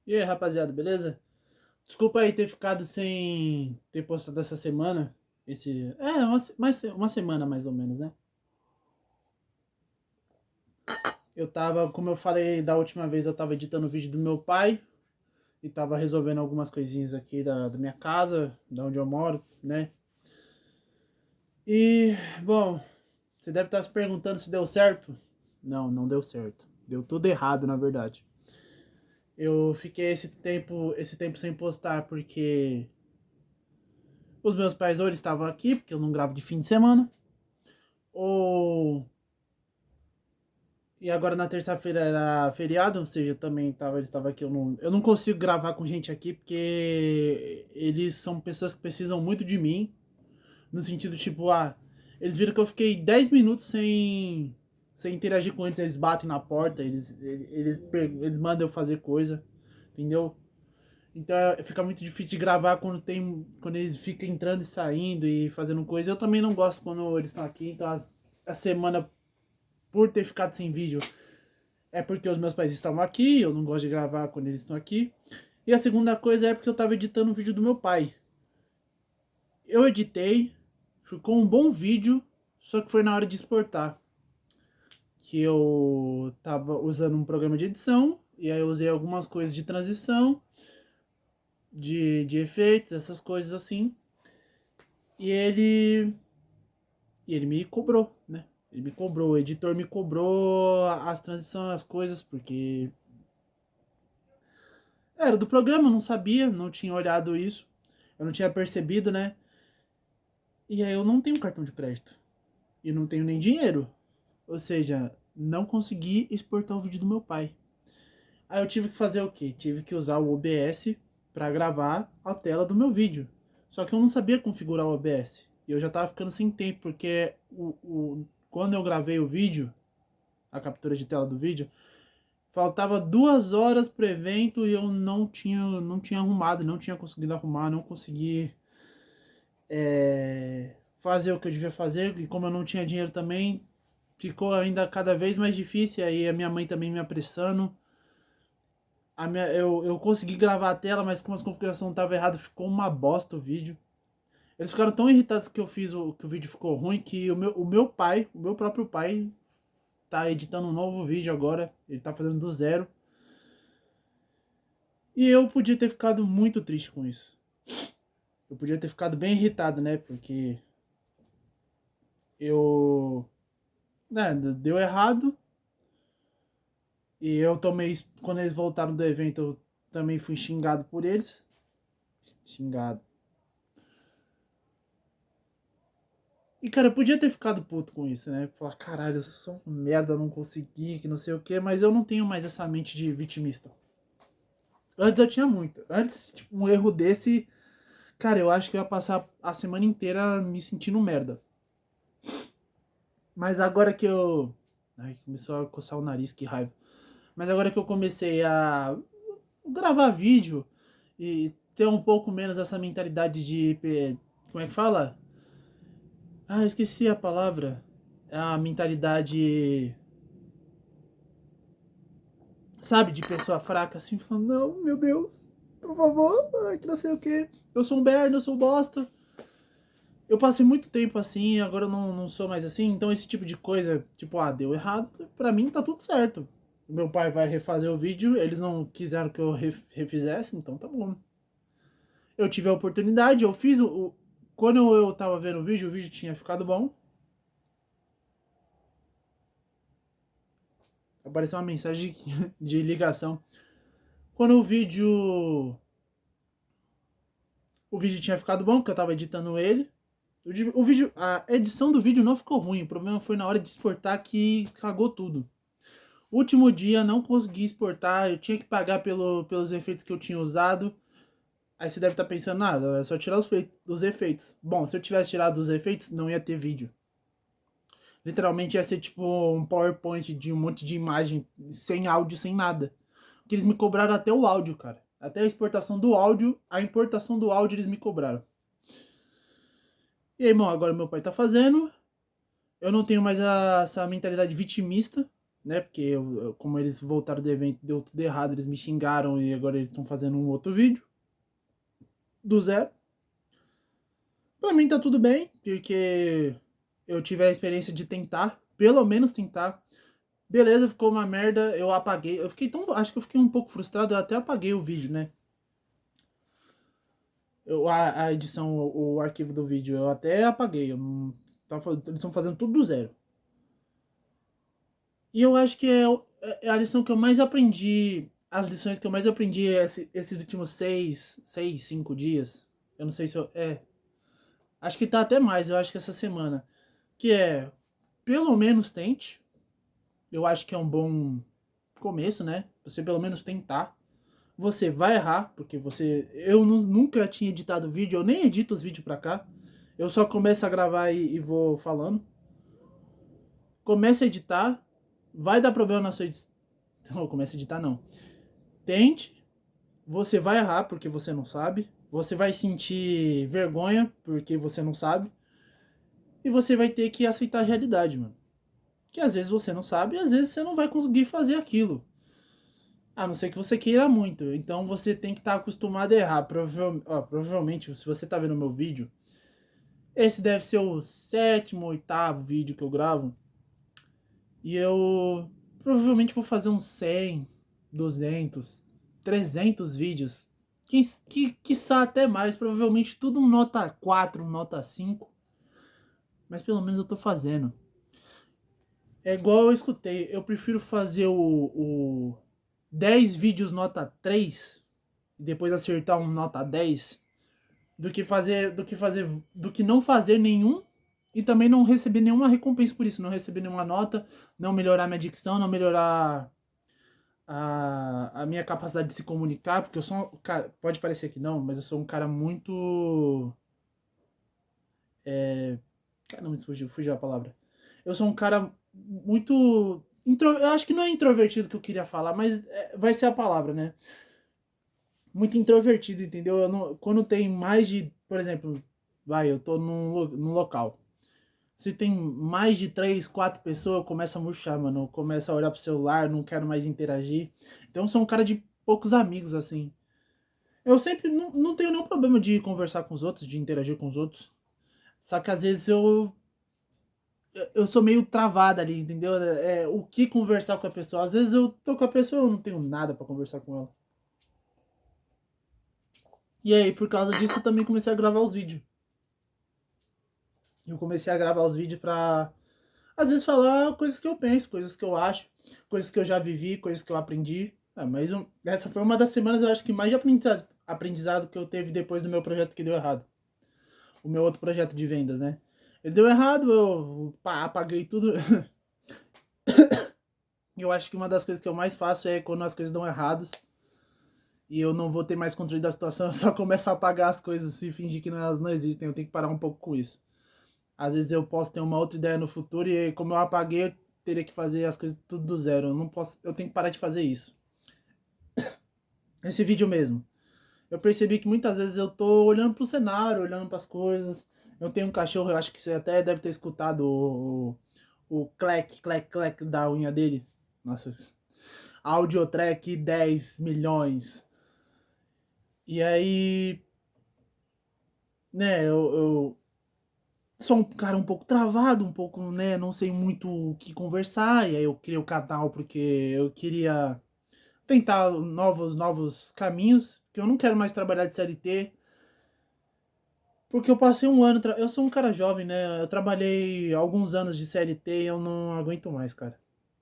E aí, rapaziada, beleza? Desculpa aí ter ficado sem ter postado essa semana. Uma semana mais ou menos, né? Eu tava, como eu falei da última vez, eu tava editando o vídeo do meu pai e tava resolvendo algumas coisinhas aqui da minha casa, da onde eu moro, né? E, bom, você deve estar se perguntando se deu certo. Não, não deu certo. Deu tudo errado, na verdade. Eu fiquei esse tempo sem postar porque os meus pais ou eles estavam aqui, porque eu não gravo de fim de semana, ou e agora na terça-feira era feriado, ou seja, também tava, eles estavam aqui. Eu não consigo gravar com gente aqui porque eles são pessoas que precisam muito de mim, no sentido tipo, eles viram que eu fiquei 10 minutos sem interagir com eles, eles batem na porta, eles mandam eu fazer coisa, entendeu? Então fica muito difícil de gravar quando eles ficam entrando e saindo e fazendo coisa. Eu também não gosto quando eles estão aqui, então a semana por ter ficado sem vídeo é porque os meus pais estavam aqui, eu não gosto de gravar quando eles estão aqui. E a segunda coisa é porque eu estava editando o vídeo do meu pai. Eu editei, ficou um bom vídeo, só que foi na hora de exportar. Que eu tava usando um programa de edição, e aí eu usei algumas coisas de transição, de efeitos, essas coisas assim. E ele me cobrou, né? Ele me cobrou, o editor me cobrou as transições, as coisas, porque era do programa, eu não sabia, não tinha olhado isso, eu não tinha percebido, né? E aí eu não tenho cartão de crédito. E não tenho nem dinheiro. Ou seja, não consegui exportar o vídeo do meu pai. Aí eu tive que fazer o quê? Tive que usar o OBS para gravar a tela do meu vídeo. Só que eu não sabia configurar o OBS. E eu já tava ficando sem tempo, porque quando eu gravei o vídeo, a captura de tela do vídeo, faltava 2 horas pro evento e eu não tinha arrumado, não tinha conseguido arrumar, não consegui fazer o que eu devia fazer. E como eu não tinha dinheiro também, ficou ainda cada vez mais difícil. E aí a minha mãe também me apressando. Eu consegui gravar a tela, mas como as configurações estavam erradas, ficou uma bosta o vídeo. Eles ficaram tão irritados que que o vídeo ficou ruim, que o meu pai, o meu próprio pai, tá editando um novo vídeo agora. Ele tá fazendo do zero. E eu podia ter ficado muito triste com isso. Eu podia ter ficado bem irritado, né? Porque eu. Né, deu errado. E eu tomei. Quando eles voltaram do evento, eu também fui xingado por eles. Xingado. E, cara, eu podia ter ficado puto com isso, né? Falar, caralho, eu sou um merda, eu não consegui, que não sei o quê. Mas eu não tenho mais essa mente de vitimista. Antes eu tinha muito. Antes, tipo, um erro desse. Cara, eu acho que eu ia passar a semana inteira me sentindo merda. Mas agora que eu. Ai, começou a coçar o nariz, que raiva. Mas agora que eu comecei a gravar vídeo e ter um pouco menos essa mentalidade de. Como é que fala? Esqueci a palavra. A mentalidade. Sabe, de pessoa fraca assim, falando: não, meu Deus, por favor, ai, que não sei o que. Eu sou um merda, eu sou um bosta. Eu passei muito tempo assim, agora eu não sou mais assim. Então esse tipo de coisa, tipo, deu errado, pra mim tá tudo certo. Meu pai vai refazer o vídeo, eles não quiseram que eu refizesse, então tá bom. Eu tive a oportunidade, eu fiz quando eu tava vendo o vídeo tinha ficado bom. Apareceu uma mensagem de ligação. Quando o vídeo tinha ficado bom, porque eu tava editando ele. O vídeo, a edição do vídeo não ficou ruim, o problema foi na hora de exportar que cagou tudo. Último dia, não consegui exportar, eu tinha que pagar pelos efeitos que eu tinha usado. Aí você deve estar pensando, nada, é só tirar os efeitos. Bom, se eu tivesse tirado os efeitos, não ia ter vídeo. Literalmente ia ser tipo um PowerPoint de um monte de imagem, sem áudio, sem nada. Porque eles me cobraram até o áudio, cara. Até a exportação do áudio, a importação do áudio eles me cobraram. E aí, bom, agora meu pai tá fazendo. Eu não tenho mais essa mentalidade vitimista, né? Porque como eles voltaram do evento, deu tudo errado, eles me xingaram e agora eles estão fazendo um outro vídeo do zero. Pra mim tá tudo bem, porque eu tive a experiência de tentar, pelo menos tentar. Beleza, ficou uma merda, eu apaguei. Eu fiquei tão. Acho que eu fiquei um pouco frustrado, eu até apaguei o vídeo, né? A edição, o arquivo do vídeo, eu até apaguei. Eu não, eles estão fazendo tudo do zero. E eu acho que é a lição que eu mais aprendi. As lições que eu mais aprendi esses últimos 5 dias. Eu não sei se eu. Acho que tá até mais, eu acho que essa semana. Que é, pelo menos tente. Eu acho que é um bom começo, né? Você pelo menos tentar. Você vai errar, porque eu nunca tinha editado vídeo, eu nem edito os vídeos pra cá. Eu só começo a gravar e vou falando. Comece a editar, vai dar problema na sua edição. Não, comece a editar não. Tente, você vai errar porque você não sabe. Você vai sentir vergonha porque você não sabe. E você vai ter que aceitar a realidade, mano. Que às vezes você não sabe e às vezes você não vai conseguir fazer aquilo. A não ser que você queira muito. Então você tem que estar acostumado a errar. Provavelmente, se você está vendo meu vídeo, esse deve ser o sétimo, oitavo vídeo que eu gravo. E eu provavelmente vou fazer uns 100, 200, 300 vídeos. Quiçá até mais. Provavelmente tudo um nota 4, um nota 5. Mas pelo menos eu tô fazendo. É igual eu escutei. Eu prefiro fazer o 10 vídeos nota 3 e depois acertar um nota 10 do que não fazer nenhum e também não receber nenhuma recompensa por isso, não receber nenhuma nota, não melhorar minha dicção, não melhorar a minha capacidade de se comunicar, porque eu sou um cara, pode parecer que não, mas eu sou um cara muito caramba, fugiu a palavra. Eu sou um cara muito eu acho que não é introvertido que eu queria falar, mas vai ser a palavra, né? Muito introvertido, entendeu? Quando tem mais de, por exemplo, eu tô num local. Se tem mais de 3, 4 pessoas, eu começo a murchar, mano. Eu começo a olhar pro celular, não quero mais interagir. Então eu sou um cara de poucos amigos, assim. Eu sempre não tenho nenhum problema de conversar com os outros, de interagir com os outros. Só que às vezes eu sou meio travado ali, entendeu? O que conversar com a pessoa. Às vezes eu tô com a pessoa, eu não tenho nada pra conversar com ela. E aí, por causa disso, eu também comecei a gravar os vídeos. Eu comecei a gravar os vídeos pra, às vezes, falar coisas que eu penso, coisas que eu acho, coisas que eu já vivi, coisas que eu aprendi. Mas essa foi uma das semanas, eu acho que mais de aprendizado que eu teve depois do meu projeto que deu errado. O meu outro projeto de vendas, né? Ele deu errado, eu apaguei tudo. Eu acho que uma das coisas que eu mais faço é quando as coisas dão errados e eu não vou ter mais controle da situação, eu só começo a apagar as coisas e fingir que elas não existem. Eu tenho que parar um pouco com isso. Às vezes eu posso ter uma outra ideia no futuro e como eu apaguei, eu teria que fazer as coisas tudo do zero. Eu não posso, eu tenho que parar de fazer isso. Esse vídeo mesmo. Eu percebi que muitas vezes eu tô olhando pro cenário, olhando para as coisas. Eu tenho um cachorro, eu acho que você até deve ter escutado o clec, clec, clec da unha dele. Nossa, Audiotrack 10 milhões. E aí, né, eu sou um cara um pouco travado, um pouco, né, não sei muito o que conversar. E aí eu criei o canal porque eu queria tentar novos caminhos, que eu não quero mais trabalhar de CLT, porque eu passei um ano, eu sou um cara jovem, né? Eu trabalhei alguns anos de CLT e eu não aguento mais, cara.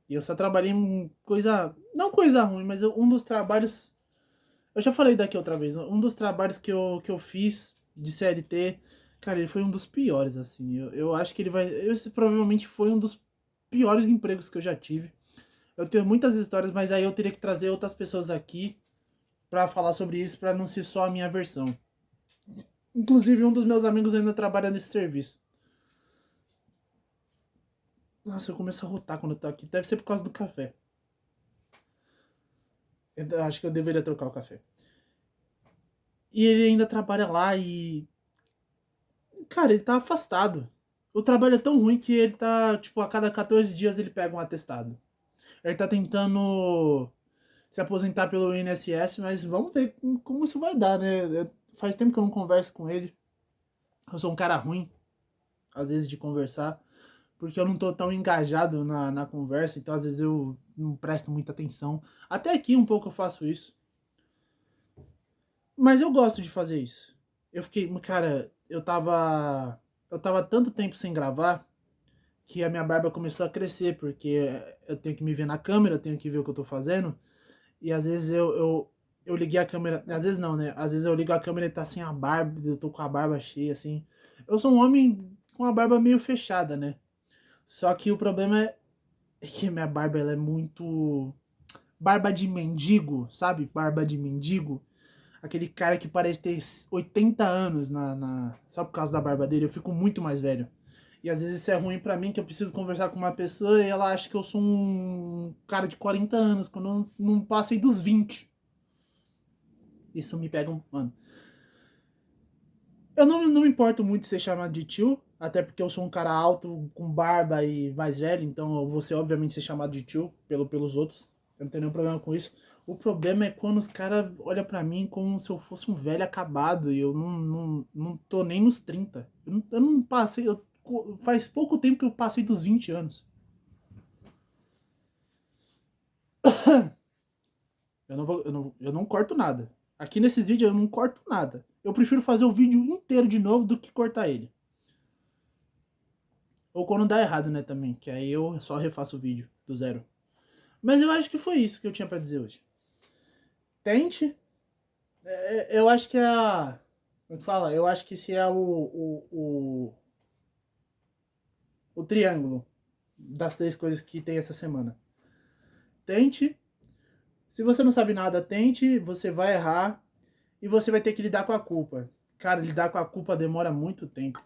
E eu só trabalhei em coisa, não coisa ruim, mas um dos trabalhos, eu já falei daqui outra vez, um dos trabalhos que eu fiz de CLT, cara, ele foi um dos piores, assim. Eu acho que esse provavelmente foi um dos piores empregos que eu já tive. Eu tenho muitas histórias, mas aí eu teria que trazer outras pessoas aqui pra falar sobre isso, pra não ser só a minha versão. Inclusive, um dos meus amigos ainda trabalha nesse serviço. Nossa, eu começo a rotar quando eu tô aqui. Deve ser por causa do café. Eu acho que eu deveria trocar o café. E ele ainda trabalha lá e. Cara, ele tá afastado. O trabalho é tão ruim que ele tá, tipo, a cada 14 dias ele pega um atestado. Ele tá tentando se aposentar pelo INSS, mas vamos ver como isso vai dar, né? Faz tempo que eu não converso com ele. Eu sou um cara ruim, às vezes, de conversar, porque eu não tô tão engajado na conversa, então às vezes eu não presto muita atenção. Até aqui um pouco eu faço isso. Mas eu gosto de fazer isso. Eu fiquei, cara, eu tava tanto tempo sem gravar que a minha barba começou a crescer, porque eu tenho que me ver na câmera, eu tenho que ver o que eu tô fazendo. E às vezes eu liguei a câmera. Às vezes não, né? Às vezes eu ligo a câmera e tá sem a barba, eu tô com a barba cheia, assim. Eu sou um homem com a barba meio fechada, né? Só que o problema é que minha barba ela é muito. Barba de mendigo, sabe? Barba de mendigo. Aquele cara que parece ter 80 anos só por causa da barba dele. Eu fico muito mais velho. E às vezes isso é ruim pra mim, que eu preciso conversar com uma pessoa e ela acha que eu sou um cara de 40 anos, quando eu não passei dos 20. Isso me pega um. Mano. Eu não me importo muito de ser chamado de tio, até porque eu sou um cara alto, com barba e mais velho, então eu vou ser, obviamente, ser chamado de tio pelos outros. Eu não tenho nenhum problema com isso. O problema é quando os caras olham pra mim como se eu fosse um velho acabado e eu não tô nem nos 30. Eu não passei. Faz pouco tempo que eu passei dos 20 anos. Eu não corto nada. Aqui nesses vídeos eu não corto nada. Eu prefiro fazer o vídeo inteiro de novo do que cortar ele. Ou quando dá errado, né, também. Que aí eu só refaço o vídeo do zero. Mas eu acho que foi isso que eu tinha pra dizer hoje. Tente. Eu acho que é a. Como fala? Eu acho que esse é o triângulo das 3 coisas que tem essa semana. Tente. Se você não sabe nada, tente. Você vai errar. E você vai ter que lidar com a culpa. Cara, lidar com a culpa demora muito tempo.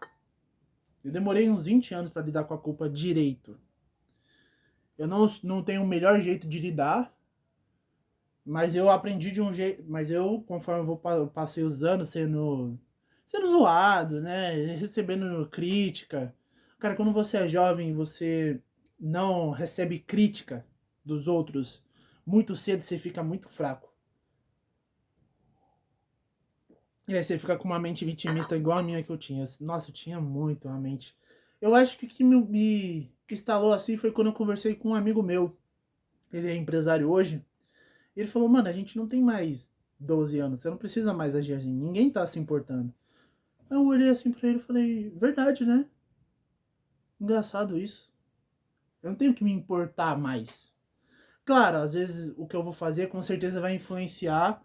Eu demorei uns 20 anos pra lidar com a culpa direito. Eu não tenho o melhor jeito de lidar, mas eu aprendi de um jeito. Mas eu, conforme eu passei os anos sendo zoado, né? Recebendo crítica. Cara, quando você é jovem, você não recebe crítica dos outros muito cedo, você fica muito fraco. E aí você fica com uma mente vitimista igual a minha que eu tinha. Nossa, eu tinha muito uma mente. Eu acho que o que me instalou assim foi quando eu conversei com um amigo meu. Ele é empresário hoje. E ele falou, mano, a gente não tem mais 12 anos. Você não precisa mais agir assim. Ninguém tá se importando. Aí eu olhei assim pra ele e falei, verdade, né? Engraçado isso. Eu não tenho que me importar mais. Claro, às vezes o que eu vou fazer com certeza vai influenciar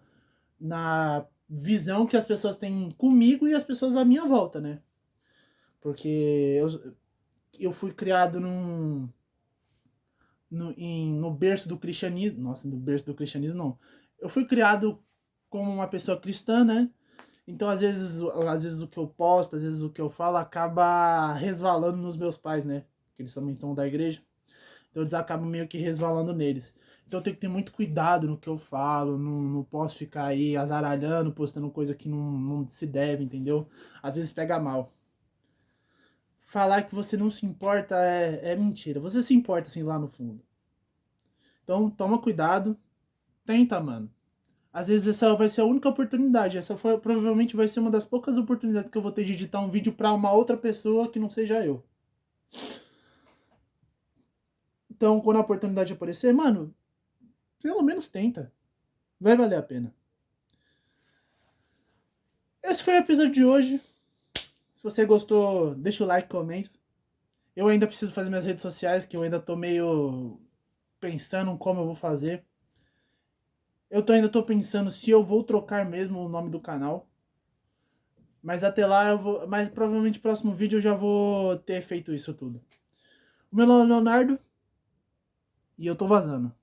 na visão que as pessoas têm comigo e as pessoas à minha volta, né? Porque eu fui criado no berço do cristianismo. Nossa, no berço do cristianismo não. Eu fui criado como uma pessoa cristã, né? Então, às vezes o que eu posto, às vezes o que eu falo acaba resvalando nos meus pais, né? Que eles também estão da igreja. Então eles acabam meio que resvalando neles. Então eu tenho que ter muito cuidado no que eu falo, não posso ficar aí azaralhando, postando coisa que não se deve, entendeu? Às vezes pega mal. Falar que você não se importa é mentira. Você se importa assim lá no fundo. Então toma cuidado, tenta, mano. Às vezes essa vai ser a única oportunidade. Provavelmente vai ser uma das poucas oportunidades que eu vou ter de editar um vídeo pra uma outra pessoa que não seja eu. Então, quando a oportunidade aparecer, mano, pelo menos tenta. Vai valer a pena. Esse foi o episódio de hoje. Se você gostou, deixa o like, comenta. Eu ainda preciso fazer minhas redes sociais, que eu ainda tô meio pensando como eu vou fazer. Ainda tô pensando se eu vou trocar mesmo o nome do canal. Mas até lá eu vou. Mas provavelmente no próximo vídeo eu já vou ter feito isso tudo. O meu nome é Leonardo e eu tô vazando.